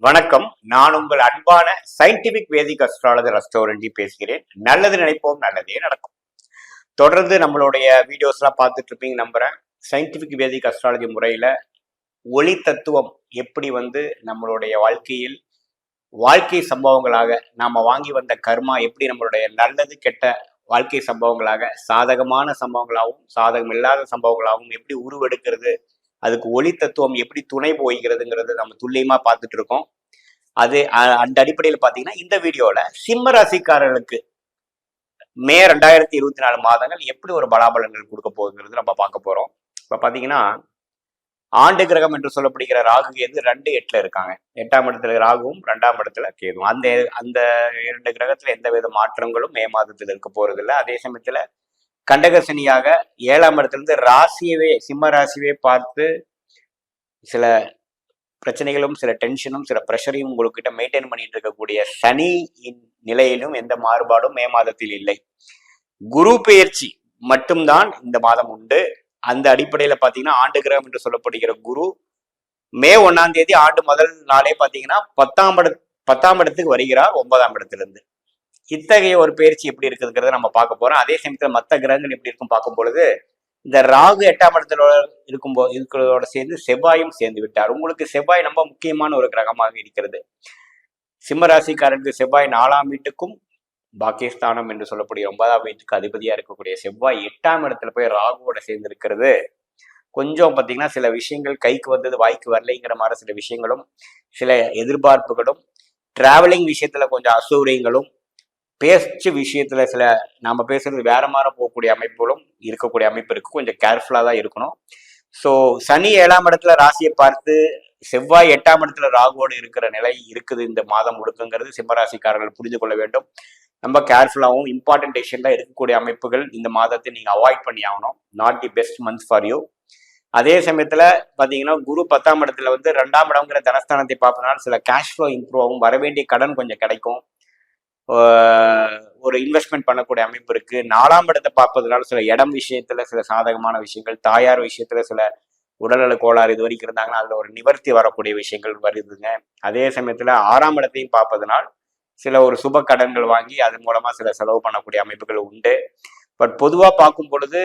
வணக்கம். நான் உங்கள் அன்பான சயின்டிபிக் வேதிக் அஸ்ட்ராலஜர் அஸ்ட்ரோரஞ்சி பேசுகிறேன். நல்லது நினைப்போம், நல்லதே நடக்கும். தொடர்ந்து நம்மளுடைய வீடியோஸ்லாம் பார்த்துட்டு இருப்பீங்க நம்புறேன். சயின்டிபிக் வேதிக் அஸ்ட்ராலஜி முறையில ஒளி தத்துவம் எப்படி நம்மளுடைய வாழ்க்கையில் வாழ்க்கை சம்பவங்களாக நாம வாங்கி வந்த கர்மா எப்படி நம்மளுடைய நல்லது கெட்ட வாழ்க்கை சம்பவங்களாக சாதகமான சம்பவங்களாகவும் சாதகம் இல்லாத சம்பவங்களாகவும் எப்படி உருவெடுக்கிறது, அதுக்கு ஒளி தத்துவம் எப்படி துணை போய்கிறதுங்கிறது நம்ம துல்லியமா பார்த்துட்டு இருக்கோம். அது அந்த அடிப்படையில் பார்த்தீங்கன்னா இந்த வீடியோல சிம்ம ராசிக்காரர்களுக்கு மே 2024 மாதங்கள் எப்படி ஒரு பலாபலன்கள் கொடுக்க போகுங்கிறது நம்ம பார்க்க போறோம். இப்ப பாத்தீங்கன்னா ஆண்டு கிரகம் என்று சொல்லப்படுகிற ராகு கேது 2-8ல இருக்காங்க. 8ஆம் இடத்துல ராகுவும் 2ஆம் இடத்துல கேதுவும். அந்த அந்த 2 கிரகத்துல எந்த வித மாற்றங்களும் மே மாதத்தில் இருக்க போறது இல்லை. அதே சமயத்துல கண்டகசனியாக 7ஆம் இடத்துல ராசியவே சிம்ம ராசியவே பார்த்து சில பிரச்சனைகளும் சில டென்ஷனும் சில ப்ரெஷரையும் உங்ககிட்ட மெயின்டைன் பண்ணிட்டு இருக்கக்கூடிய சனி நிலையிலும் எந்த மாறுபாடும் மே மாதத்தில் இல்லை. குரு பெயர்ச்சி மட்டும்தான் இந்த மாதம் உண்டு. அந்த அடிப்படையில பாத்தீங்கன்னா ஆண்டு கிரகம் என்று சொல்லப்படுகிற குரு மே 1ஆம் தேதி ஆண்டு முதல் நாளே பாத்தீங்கன்னா 10ஆம் இடத்துக்கு வருகிறார் 9ஆம் இடத்திலிருந்து. இத்தகைய ஒரு பயிற்சி எப்படி இருக்குதுங்கிறத நம்ம பார்க்க போறோம். அதே சமயத்துல மற்ற கிரகங்கள் எப்படி இருக்கும் பார்க்கும் பொழுது இந்த ராகு 8ஆம் இடத்துல இருக்கிறதோட சேர்ந்து செவ்வாயும் சேர்ந்து விட்டார். உங்களுக்கு செவ்வாய் ரொம்ப முக்கியமான ஒரு கிரகமாக இருக்கிறது. சிம்ம ராசிக்காரருக்கு செவ்வாய் 4ஆம் வீட்டுக்கும் பாக்கியஸ்தானம் என்று சொல்லக்கூடிய 9ஆம் வீட்டுக்கு அதிபதியா இருக்கக்கூடிய செவ்வாய் 8ஆம் இடத்துல போய் ராகுவோட சேர்ந்து இருக்கிறது கொஞ்சம் பார்த்தீங்கன்னா சில விஷயங்கள் கைக்கு வந்தது வாய்க்கு வரலைங்கிற மாதிரி சில விஷயங்களும் சில எதிர்பார்ப்புகளும் டிராவலிங் விஷயத்துல கொஞ்சம் அசௌகரியங்களும் பேச்சு விஷயத்துல சில நாம பேசுறது வேற மாதிரி போகக்கூடிய அமைப்புகளும் இருக்கக்கூடிய அமைப்பு இருக்கு. கொஞ்சம் கேர்ஃபுல்லா தான் இருக்கணும். ஸோ சனி 7ஆம் இடத்துல ராசியை பார்த்து செவ்வாய் 8ஆம் இடத்துல ராகுவோடு இருக்கிற நிலை இருக்குது இந்த மாதம் முழுக்குங்கிறது சிம்மராசிக்காரர்கள் புரிந்து கொள்ள வேண்டும். ரொம்ப கேர்ஃபுல்லாகவும் இம்பார்ட்டன்ட் டெசிஷன்ல இருக்கக்கூடிய அமைப்புகள் இந்த மாதத்தை நீங்க அவாய்ட் பண்ணி ஆகணும். Not the best month for you. அதே சமயத்துல பாத்தீங்கன்னா குரு 10ஆம் இடத்துல 2ஆம் இடம்ங்கிற தனஸ்தானத்தை பார்ப்பதனால சில கேஷ் ஃப்ளோ இம்ப்ரூவ் ஆகும். வரவேண்டிய கடன் கொஞ்சம் கிடைக்கும். ஒரு இன்வெஸ்ட்மெண்ட் பண்ணக்கூடிய அமைப்பு இருக்கு. 4ஆம் இடத்தை பார்ப்பதனால சில இடம் விஷயத்துல சில சாதகமான விஷயங்கள், தாயார் விஷயத்துல சில உடல்நல கோளாறு இது வரைக்கும் இருந்தாங்கன்னா அதுல ஒரு நிவர்த்தி வரக்கூடிய விஷயங்கள் வருதுங்க. அதே சமயத்துல 6ஆம் இடத்தையும் பார்ப்பதனால் சில ஒரு சுப கடன்கள் வாங்கி அதன் மூலமா சில செலவு பண்ணக்கூடிய அமைப்புகள் உண்டு. பட் பொதுவா பார்க்கும் பொழுது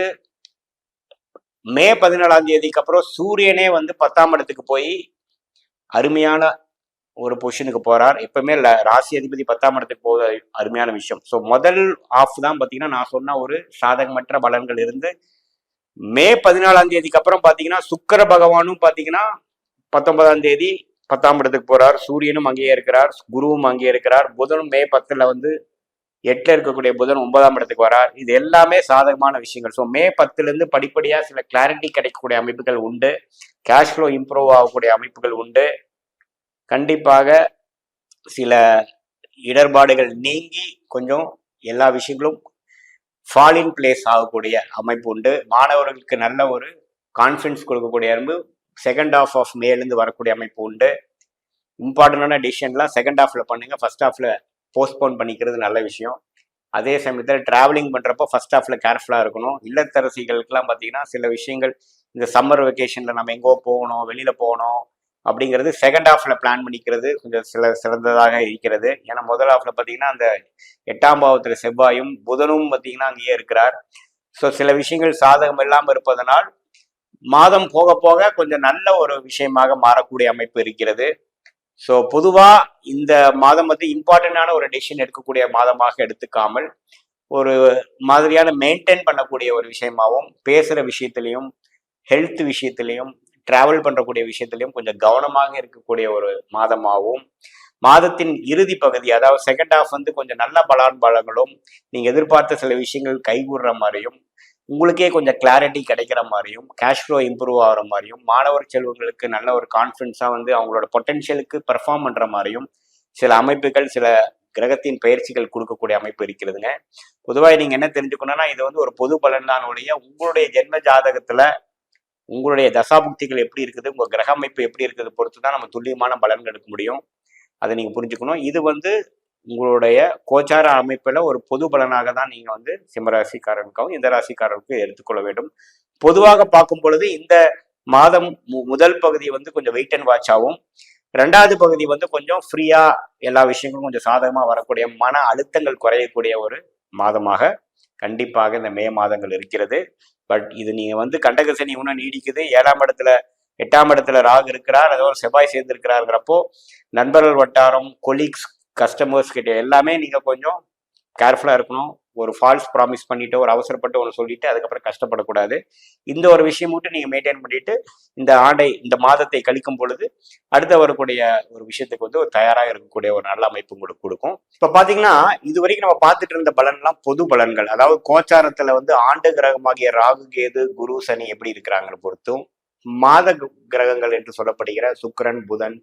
மே 17ஆம் தேதிக்கு அப்புறம் சூரியனே 10ஆம் இடத்துக்கு போய் அருமையான ஒரு பொசிஷனுக்கு போறார். எப்பவுமே ராசி அதிபதி 10ஆம் இடத்துக்கு போவது அருமையான விஷயம். ஸோ முதல் ஆஃப் தான் பார்த்தீங்கன்னா நான் சொன்ன ஒரு சாதகமற்ற பலன்கள் இருந்து மே 14ஆம் தேதிக்கு அப்புறம் பார்த்தீங்கன்னா சுக்கிர பகவானும் பார்த்தீங்கன்னா 19ஆம் தேதி 10ஆம் இடத்துக்கு போறார். சூரியனும் அங்கேயே இருக்கிறார், குருவும் அங்கேயே இருக்கிறார். புதனும் மே 10ல 8ல இருக்கக்கூடிய புதன் 9ஆம் இடத்துக்கு வரார். இது எல்லாமே சாதகமான விஷயங்கள். ஸோ மே 10ல படிப்படியா சில கிளாரிட்டி கிடைக்கக்கூடிய அமைப்புகள் உண்டு. கேஷ் ஃப்ளோ இம்ப்ரூவ் ஆகக்கூடிய அமைப்புகள் உண்டு. கண்டிப்பாக சில இடர்பாடுகள் நீங்கி கொஞ்சம் எல்லா விஷயங்களும் ஃபால் இன் பிளேஸ் ஆகக்கூடிய அமைப்பு உண்டு. மாணவர்களுக்கு நல்ல ஒரு கான்ஃபிடன்ஸ் கொடுக்கக்கூடிய அமைப்பு செகண்ட் ஹாஃப் ஆஃப் மேலேருந்து வரக்கூடிய அமைப்பு உண்டு. இம்பார்ட்டண்டான டிசிஷன்லாம் செகண்ட் ஹாஃப்ல பண்ணுங்க, ஃபர்ஸ்ட் ஹாஃப்ல போஸ்ட்போன் பண்ணிக்கிறது நல்ல விஷயம். அதே சமயத்தில் டிராவலிங் பண்றப்போ ஃபர்ஸ்ட் ஹாஃப்ல கேர்ஃபுல்லா இருக்கணும். இல்லத்தரசிகளுக்கெல்லாம் பார்த்தீங்கன்னா சில விஷயங்கள் இந்த சம்மர் வெக்கேஷன்ல நம்ம எங்கோ போகணும், வெளியில போகணும் அப்படிங்கிறது செகண்ட் ஹாஃப்ல பிளான் பண்ணிக்கிறது கொஞ்சம் சிறந்ததாக இருக்கிறது. ஏன்னா முதல் ஹாஃப்ல பார்த்தீங்கன்னா அந்த 8ஆம் பாவத்துல செவ்வாயும் புதனும் பார்த்தீங்கன்னா அங்கேயே இருக்கிறார். ஸோ சில விஷயங்கள் சாதகம் இல்லாமல் இருப்பதனால் மாதம் போக போக கொஞ்சம் நல்ல ஒரு விஷயமாக மாறக்கூடிய அமைப்பு இருக்கிறது. ஸோ பொதுவா இந்த மாதம் இம்பார்ட்டண்டான ஒரு டெசிஷன் எடுக்கக்கூடிய மாதமாக எடுத்துக்காமல் ஒரு மாதிரியான மெயின்டைன் பண்ணக்கூடிய ஒரு விஷயமாகவும் பேசுற விஷயத்திலையும் ஹெல்த் விஷயத்திலையும் டிராவல் பண்றக்கூடிய விஷயத்திலையும் கொஞ்சம் கவனமாக இருக்கக்கூடிய ஒரு மாதமாகவும் மாதத்தின் இறுதி பகுதி அதாவது செகண்ட் ஹாஃப் கொஞ்சம் நல்ல பலான்பாளங்களும் நீங்க எதிர்பார்த்த சில விஷயங்கள் கைகூடுற மாதிரியும் உங்களுக்கே கொஞ்சம் கிளாரிட்டி கிடைக்கிற மாதிரியும் கேஷ் ஃப்ளோ இம்ப்ரூவ் ஆகிற மாதிரியும் மாணவர் செல்வங்களுக்கு நல்ல ஒரு கான்ஃபிடன்ஸா அவங்களோட பொட்டன்ஷியலுக்கு பெர்ஃபார்ம் பண்ற மாதிரியும் சில அமைப்புகள் சில கிரகத்தின் பயிற்சிகள் கொடுக்கக்கூடிய அமைப்பு இருக்கிறதுங்க. பொதுவாக நீங்க என்ன தெரிஞ்சுக்கணும்னா இது ஒரு பொது பலன் தான் ஒழிய உங்களுடைய ஜென்ம ஜாதகத்துல உங்களுடைய தசாபுக்திகள் எப்படி இருக்குது, உங்க கிரக அமைப்பு எப்படி இருக்குது பொறுத்து தான் நம்ம துல்லியமான பலன்கள் எடுக்க முடியும். அதை நீங்க புரிஞ்சுக்கணும். இது உங்களுடைய கோச்சார அமைப்புல ஒரு பொது பலனாக தான் நீங்க சிம்மராசிக்காரருக்காகவும் இந்த ராசிக்காரருக்கும் எடுத்துக்கொள்ள வேண்டும். பொதுவாக பார்க்கும் பொழுது இந்த மாதம் முதல் பகுதி கொஞ்சம் வெயிட் அண்ட் வாட்ச் ஆகும். ரெண்டாவது பகுதி வந்து கொஞ்சம் ஃப்ரீயா எல்லா விஷயங்களும் கொஞ்சம் சாதகமா வரக்கூடிய மன அழுத்தங்கள் குறையக்கூடிய ஒரு மாதமாக கண்டிப்பாக இந்த மே மாதங்கள் இருக்கிறது. பட் இது நீங்க வந்து கண்டக சனி இன்னும் நீடிக்குது. 7ஆம் இடத்துல 8ஆம் இடத்துல ராகு இருக்கிறார், அதோ செவ்வாய் சேர்ந்திருக்கிறாருங்கிறப்போ நண்பர்கள் வட்டாரம், கொலீக்ஸ், கஸ்டமர்ஸ் கிட்ட எல்லாமே நீங்க கொஞ்சம் கேர்ஃபுல்லா இருக்கணும். ஒரு ஃபால்ஸ் ப்ராமிஸ் பண்ணிட்டு ஒரு அவசரப்பட்டு ஒன்று சொல்லிட்டு அதுக்கப்புறம் கஷ்டப்படக்கூடாது. இந்த ஒரு விஷயம் மட்டும் நீங்க மெயின்டைன் பண்ணிட்டு இந்த மாதத்தை கழிக்கும் பொழுது அடுத்த வரக்கூடிய ஒரு விஷயத்துக்கு வந்து ஒரு தயாராக இருக்கக்கூடிய ஒரு நல்ல அமைப்பு உங்களுக்கு கொடுக்கும். இப்ப பாத்தீங்கன்னா இது வரைக்கும் நம்ம பார்த்துட்டு இருந்த பலன்லாம் பொது பலன்கள், அதாவது கோச்சாரத்துல வந்து ஆண்டு கிரகமாகிய ராகு, கேது, குரு, சனி எப்படி இருக்கிறாங்கன்னு பொறுத்தும், மாத கிரகங்கள் என்று சொல்லப்படுகிற சுக்கிரன், புதன்,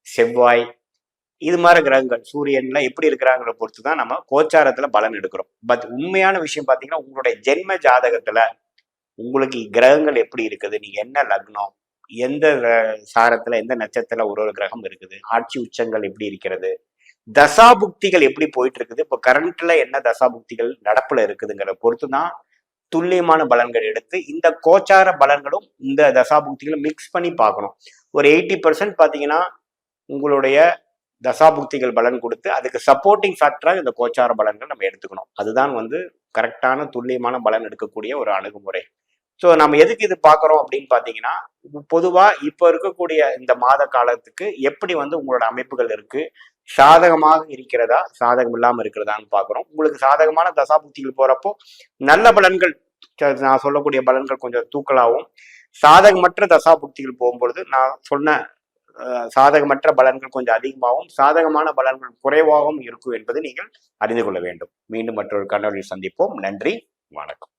செவ்வாய், இது மாதிரி கிரகங்கள் சூரியன்ல எப்படி இருக்கிறாங்கிற பொறுத்து தான் நம்ம கோச்சாரத்துல பலன் எடுக்கிறோம். பட் உண்மையான விஷயம் பாத்தீங்கன்னா உங்களுடைய ஜென்ம ஜாதகத்துல உங்களுக்கு கிரகங்கள் எப்படி இருக்குது, நீங்க என்ன லக்னம், எந்த சாரத்துல எந்த நட்சத்திரத்துல ஒரு கிரகம் இருக்குது, ஆட்சி உச்சங்கள் எப்படி இருக்கிறது, தசாபுக்திகள் எப்படி போயிட்டு இருக்குது, இப்போ கரண்ட்ல என்ன தசாபுக்திகள் நடப்புல இருக்குதுங்கிற பொறுத்து தான் துல்லியமான பலன்கள் எடுத்து இந்த கோச்சார பலன்களும் இந்த தசாபுக்திகளும் மிக்ஸ் பண்ணி பார்க்கணும். ஒரு 80% பாத்தீங்கன்னா உங்களுடைய தசாபுக்திகள் பலன் கொடுத்து அதுக்கு சப்போர்ட்டிங் ஃபேக்டரா இந்த கோச்சார பலன்கள் நம்ம எடுத்துக்கணும். அதுதான் வந்து கரெக்டான துல்லியமான பலன் எடுக்கக்கூடிய ஒரு அணுகுமுறை. ஸோ நம்ம எதுக்கு இது பார்க்குறோம் அப்படின்னு பார்த்தீங்கன்னா, பொதுவாக இப்போ இருக்கக்கூடிய இந்த மாத காலத்துக்கு எப்படி வந்து உங்களோட அமைப்புகள் இருக்கு, சாதகமாக இருக்கிறதா, சாதகம் இல்லாமல் இருக்கிறதான்னு பார்க்குறோம். உங்களுக்கு சாதகமான தசாபுக்திகள் போறப்போ நல்ல பலன்கள், நான் சொல்லக்கூடிய பலன்கள் கொஞ்சம் தூக்கலாகவும், சாதகமற்ற தசாபுக்திகள் போகும்பொழுது நான் சொன்ன சாதகமற்ற பலன்கள் கொஞ்சம் அதிகமாகவும் சாதகமான பலன்கள் குறைவாகவும் இருக்கும் என்பதை நீங்கள் அறிந்து கொள்ள வேண்டும். மீண்டும் மற்றொரு கண்ணொலியில் சந்திப்போம். நன்றி, வணக்கம்.